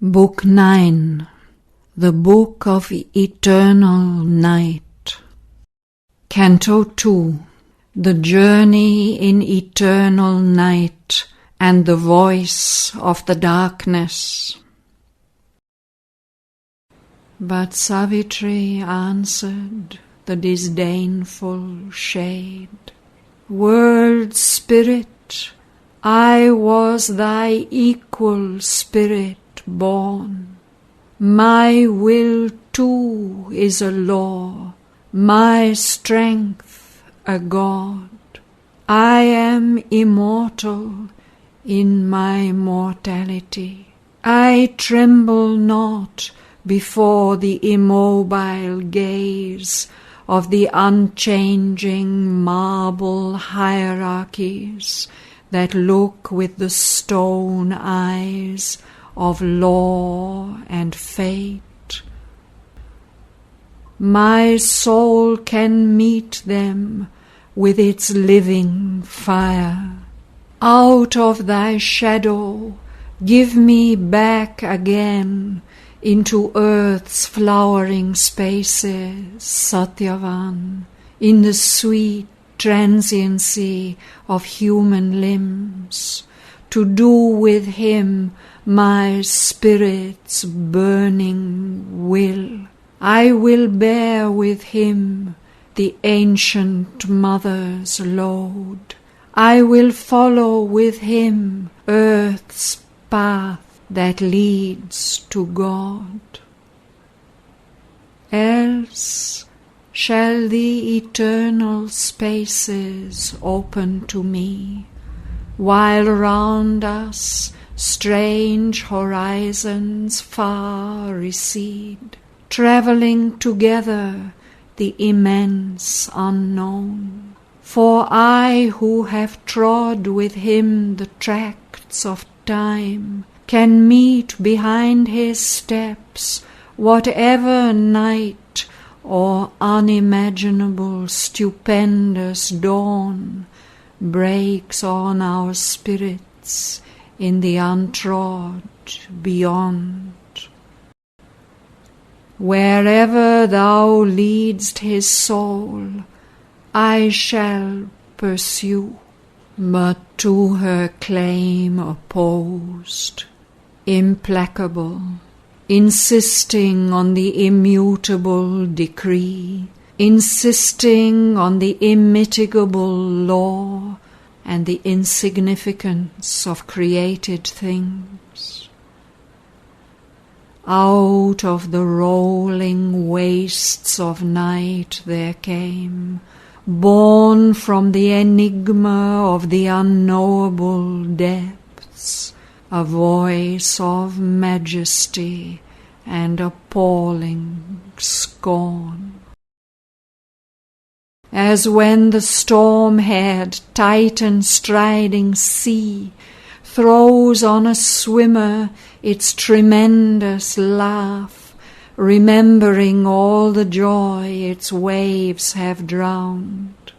Book 9. The Book of Eternal Night. Canto 2. The Journey in Eternal Night and the Voice of the Darkness. But Savitri answered the disdainful shade, World Spirit, I was thy equal spirit born. My will too is a law, my strength a god. I am immortal in my mortality. I tremble not before the immobile gaze of the unchanging marble hierarchies that look with the stone eyes of law and fate. My soul can meet them with its living fire. Out of thy shadow give me back again into earth's flowering spaces, Shraddhavan, in the sweet transiency of human limbs, to do with him my spirit's burning will. I will bear with him the ancient mother's load. I will follow with him earth's path that leads to God. Else shall the eternal spaces open to me, while round us strange horizons far recede, travelling together the immense unknown. For I who have trod with him the tracts of time can meet behind his steps whatever night or unimaginable stupendous dawn breaks on our spirits in the untrod beyond. Wherever thou leadst his soul, I shall pursue, but to her claim opposed, implacable, insisting on the immutable decree, insisting on the immitigable law and the insignificance of created things. Out of the rolling wastes of night there came, born from the enigma of the unknowable depths, a voice of majesty and appalling scorn. As when the storm-haired, Titan-striding sea throws on a swimmer its tremendous laugh, remembering all the joy its waves have drowned.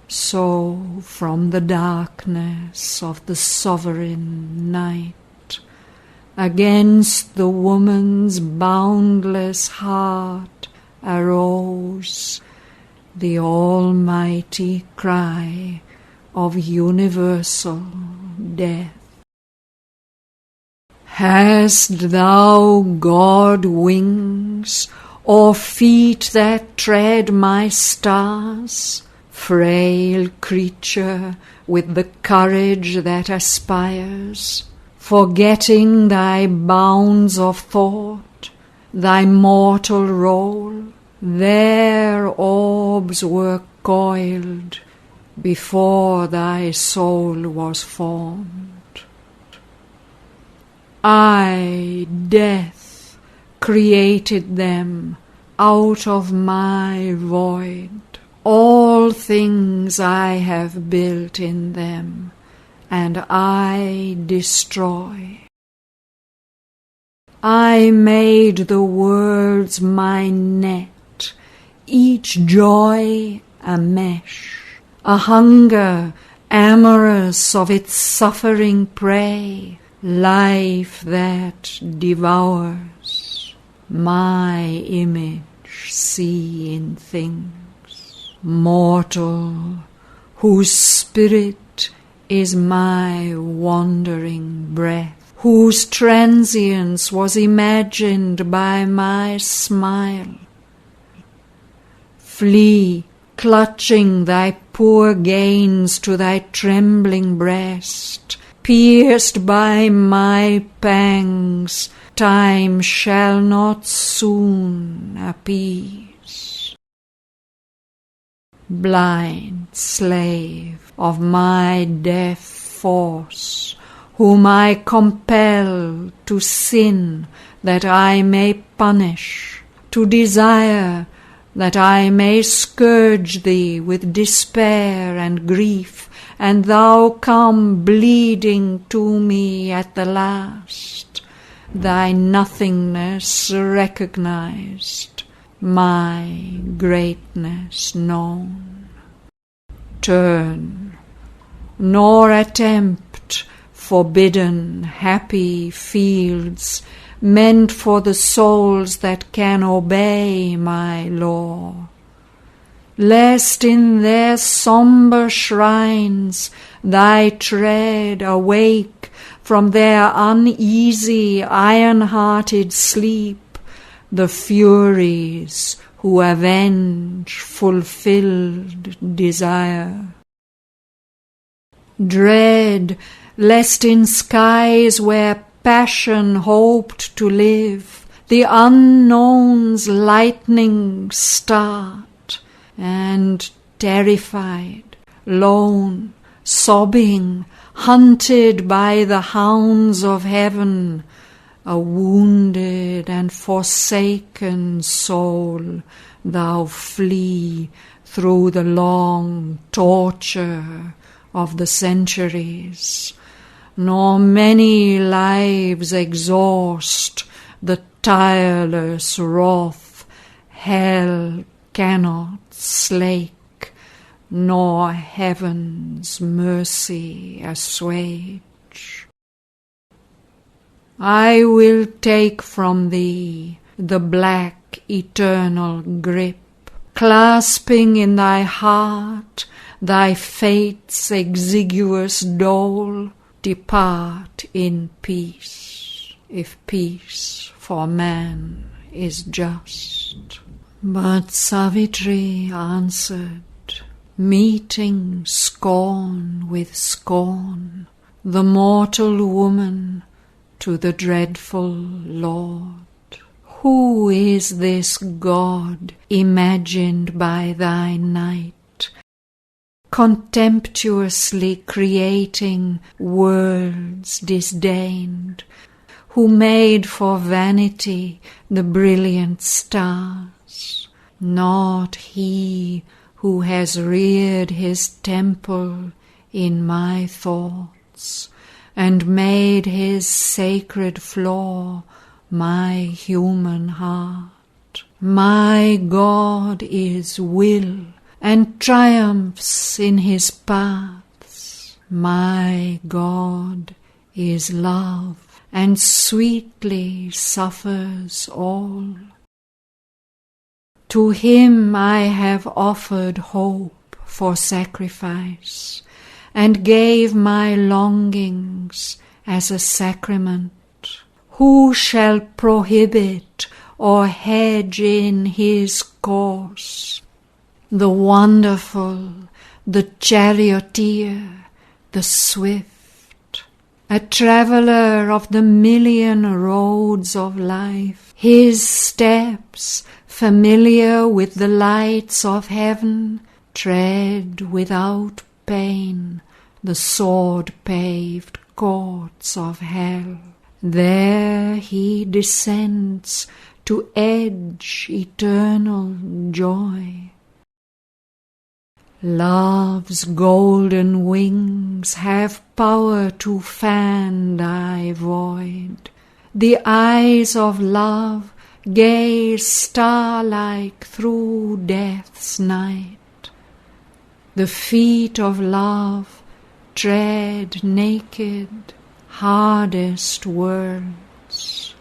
So from the darkness of the sovereign night, against the woman's boundless heart arose the almighty cry of universal death. Hast thou, God, wings, or feet that tread my stars? Frail creature with the courage that aspires, forgetting thy bounds of thought, thy mortal role, their orbs were coiled before thy soul was formed. I, Death, created them out of my void. All things I have built in them, and I destroy. I made the worlds my net, each joy a mesh, a hunger amorous of its suffering prey, life that devours, my image see in things. Mortal, whose spirit is my wandering breath, whose transience was imagined by my smile. Flee, clutching thy poor gains to thy trembling breast, pierced by my pangs, time shall not soon appease. Blind slave of my deaf force, whom I compel to sin that I may punish, to desire that I may scourge thee with despair and grief, and thou come bleeding to me at the last, thy nothingness recognized, my greatness known. Turn, nor attempt forbidden happy fields, meant for the souls that can obey my law, lest in their sombre shrines thy tread awake from their uneasy iron-hearted sleep the Furies who avenge fulfilled desire. Dread lest in skies where passion hoped to live, the unknown's lightnings start, and terrified, lone, sobbing, hunted by the hounds of heaven, a wounded and forsaken soul, thou flee through the long torture of the centuries, nor many lives exhaust the tireless wrath hell cannot slake, nor heaven's mercy assuage. I will take from thee the black eternal grip, clasping in thy heart thy fate's exiguous dole. Depart in peace, if peace for man is just. But Savitri answered, meeting scorn with scorn, the mortal woman to the dreadful Lord. Who is this God imagined by thy night, contemptuously creating worlds disdained, who made for vanity the brilliant stars? Not he who has reared his temple in my thoughts, and made his sacred floor my human heart. My God is will, and triumphs in his paths. My God is love, and sweetly suffers all. To him I have offered hope for sacrifice, and gave my longings as a sacrament. Who shall prohibit or hedge in his course? The wonderful, the charioteer, the swift, a traveller of the million roads of life, his steps, familiar with the lights of heaven, tread without pain the sword-paved courts of hell. There he descends to edge eternal joy. Love's golden wings have power to fan thy void. The eyes of love gaze star-like through death's night. The feet of love tread naked, hardest words.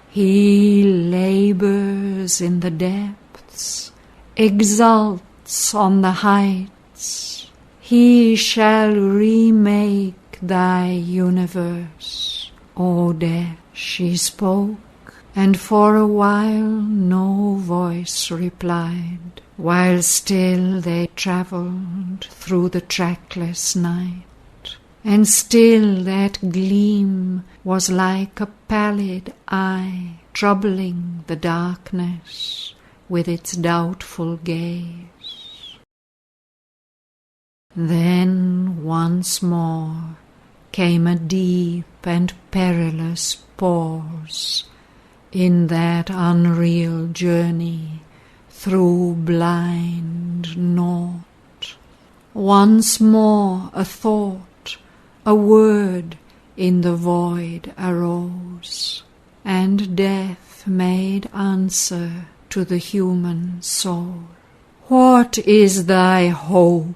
He labors in the depths, exults on the heights. He shall remake thy universe, O death. She spoke, and for a while no voice replied, while still they travelled through the trackless night. And still that gleam was like a pallid eye, troubling the darkness with its doubtful gaze. Then once more came a deep and perilous pause in that unreal journey through blind naught. Once more a thought, a word in the void arose, and death made answer to the human soul. What is thy hope?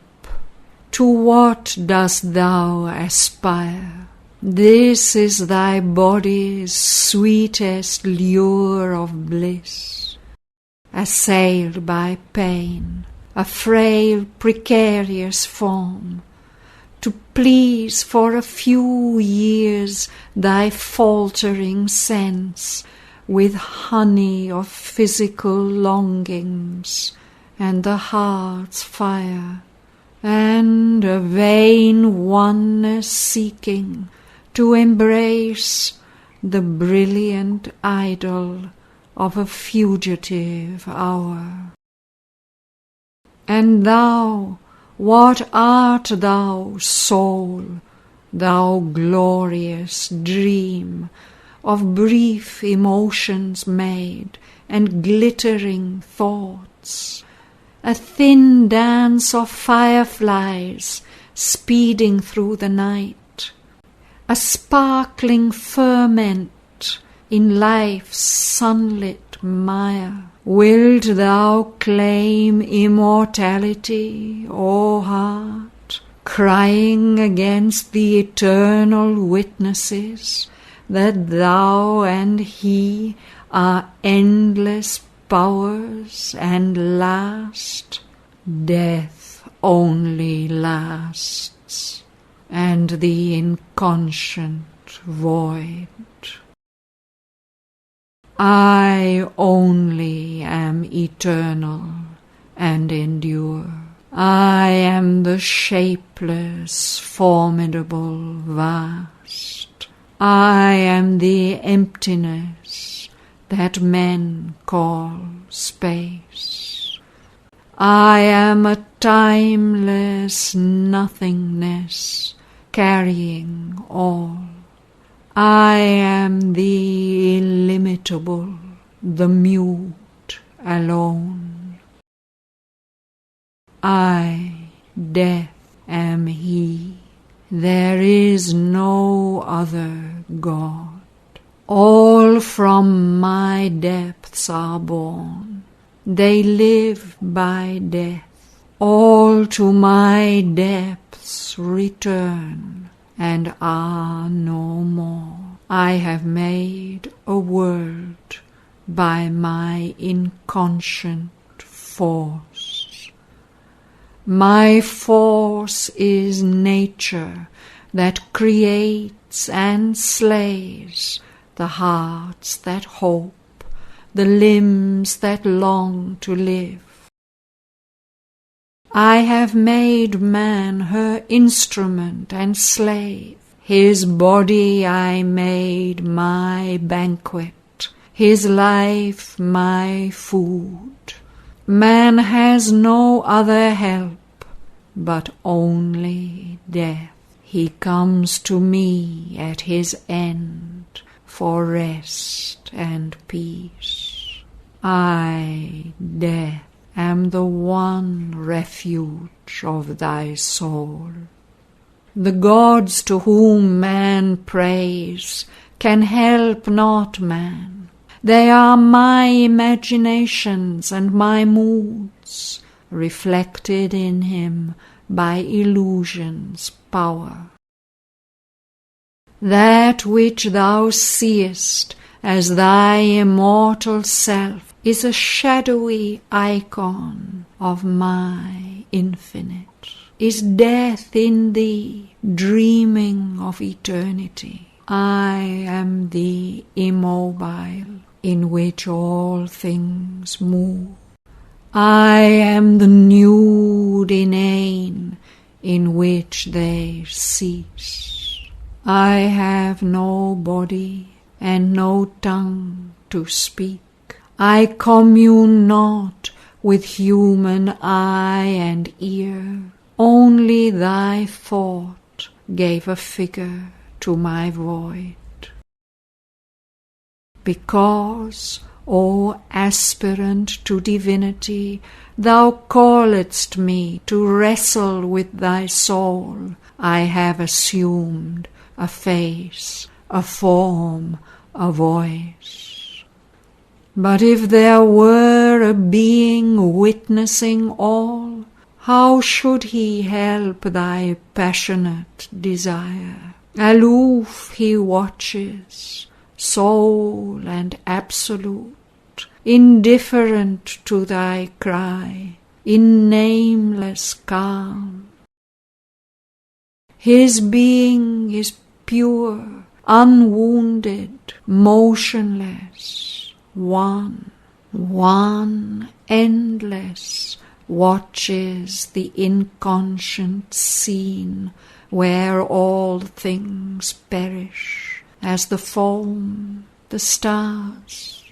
To what dost thou aspire? This is thy body's sweetest lure of bliss. Assailed by pain, a frail, precarious form, to please for a few years thy faltering sense with honey of physical longings and the heart's fire, and a vain oneness seeking to embrace the brilliant idol of a fugitive hour. And thou, what art thou, soul, thou glorious dream of brief emotions made and glittering thoughts, a thin dance of fireflies speeding through the night, a sparkling ferment in life's sunlit mire? Wilt thou claim immortality, O heart, crying against the eternal witnesses that thou and he are endless powers and last? Death only lasts, and the inconscient void. I only am eternal and endure. I am the shapeless, formidable vast. I am the emptiness that men call space. I am a timeless nothingness carrying all. I am the illimitable, the mute alone. I, death, am he. There is no other God. All from my depths are born. They live by death. All to my depths return and are no more. I have made a world by my inconscient force. My force is nature that creates and slays the hearts that hope, the limbs that long to live. I have made man her instrument and slave. His body I made my banquet, his life my food. Man has no other help, but only death. He comes to me at his end for rest and peace. I, death, am the one refuge of thy soul. The gods to whom man prays can help not man. They are my imaginations and my moods, reflected in him by illusion's power. That which thou seest as thy immortal self is a shadowy icon of my infinite. Is death in thee, dreaming of eternity? I am the immobile in which all things move. I am the nude inane in which they cease. I have no body and no tongue to speak. I commune not with human eye and ear. Only thy thought gave a figure to my void. Because, O aspirant to divinity, thou calledst me to wrestle with thy soul, I have assumed a face, a form, a voice. But if there were a being witnessing all, how should he help thy passionate desire? Aloof he watches, sole and absolute, indifferent to thy cry, in nameless calm. His being is pure, unwounded, motionless, one, endless, watches the inconscient scene where all things perish as the foam, the stars.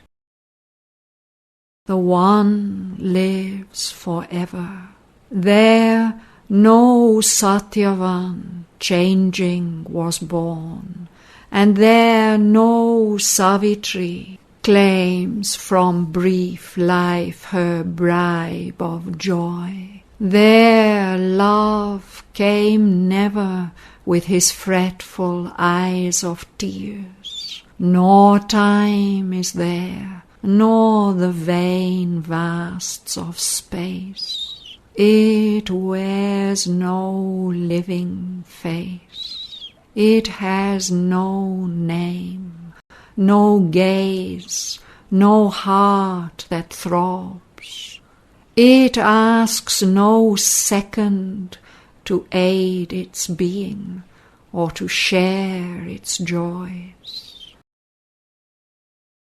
The one lives forever. There no Shraddhavan changing was born, and there no Savitri claims from brief life her bribe of joy. There love came never with his fretful eyes of tears, nor time is there, nor the vain vasts of space. It wears no living face, it has no name, no gaze, no heart that throbs. It asks no second to aid its being or to share its joys.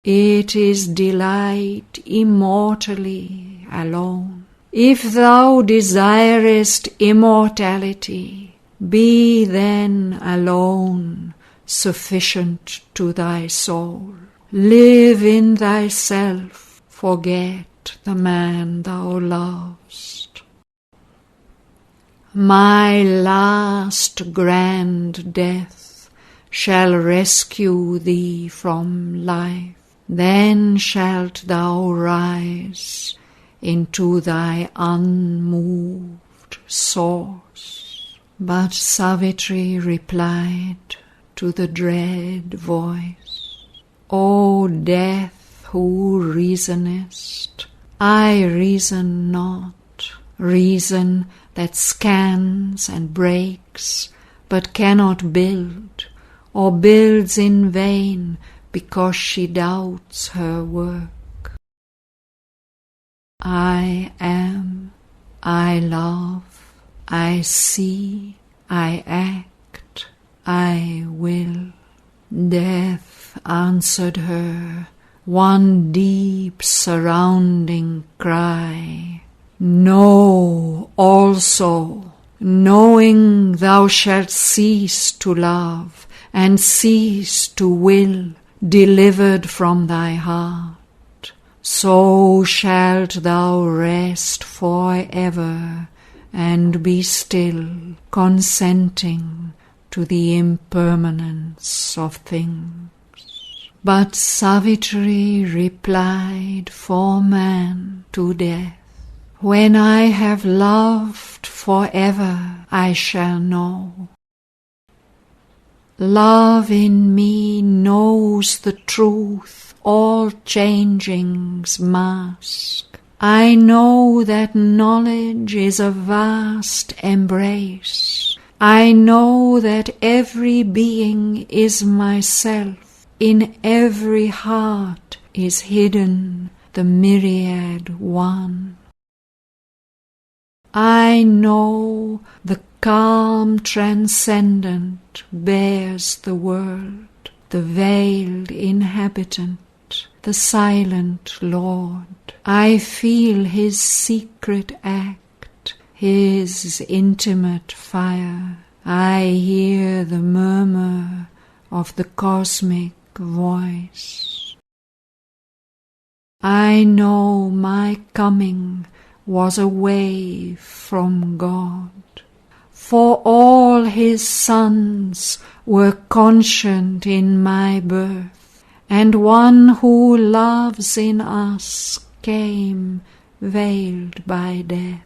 It is delight immortally alone. If thou desirest immortality, be then alone sufficient to thy soul. Live in thyself, forget the man thou lovest. My last grand death shall rescue thee from life. Then shalt thou rise into thy unmoved source. But Savitri replied to the dread voice, O death, who reasonest, I reason not. Reason that scans and breaks, but cannot build, or builds in vain because she doubts her work. I am, I love, I see, I act, I will. Death answered her, one deep surrounding cry. Know also, knowing thou shalt cease to love and cease to will, delivered from thy heart, so shalt thou rest for ever and be still, consenting to the impermanence of things. But Savitri replied for man to death, when I have loved forever I shall know. Love in me knows the truth all changings mask. I know that knowledge is a vast embrace, I know that every being is myself. In every heart is hidden the myriad one. I know the calm transcendent bears the world, the veiled inhabitant, the silent Lord. I feel his secret act, his intimate fire. I hear the murmur of the cosmic voice. I know my coming was a wave from God, for all his sons were conscient in my birth, and one who loves in us came veiled by death.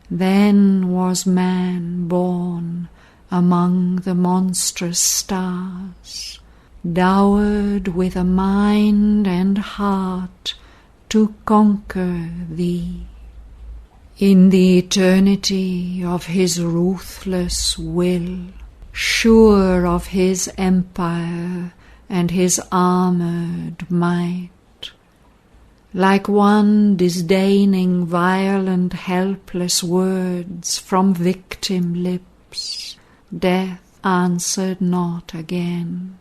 Then was man born among the monstrous stars, dowered with a mind and heart to conquer thee. In the eternity of his ruthless will, sure of his empire and his armoured might, like one disdaining violent helpless words from victim lips, death answered not again.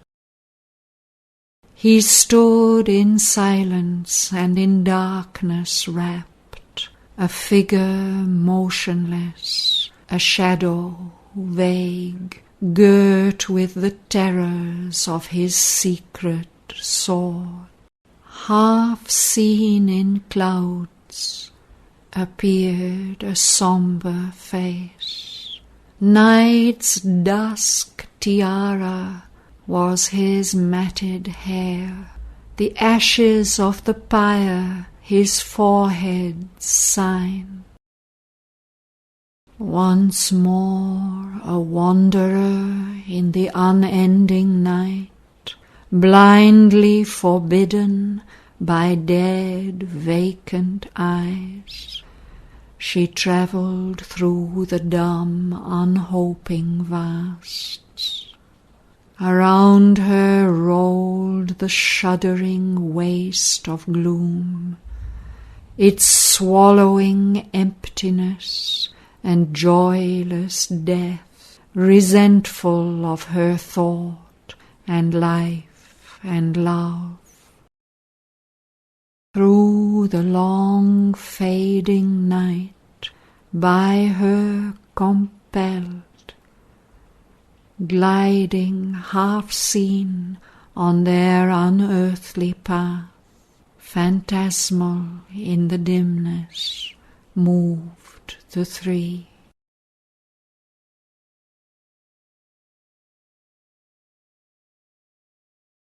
He stood in silence and in darkness wrapped, a figure motionless, a shadow vague, girt with the terrors of his secret sword. Half seen in clouds appeared a sombre face. Night's dusk tiara was his matted hair, the ashes of the pyre his forehead's sign. Once more a wanderer in the unending night, blindly forbidden by dead, vacant eyes, she travelled through the dumb, unhoping vasts. Around her rolled the shuddering waste of gloom, its swallowing emptiness and joyless death, resentful of her thought and life and love. Through the long fading night, by her compelled, gliding half seen on their unearthly path, phantasmal in the dimness, moved the three.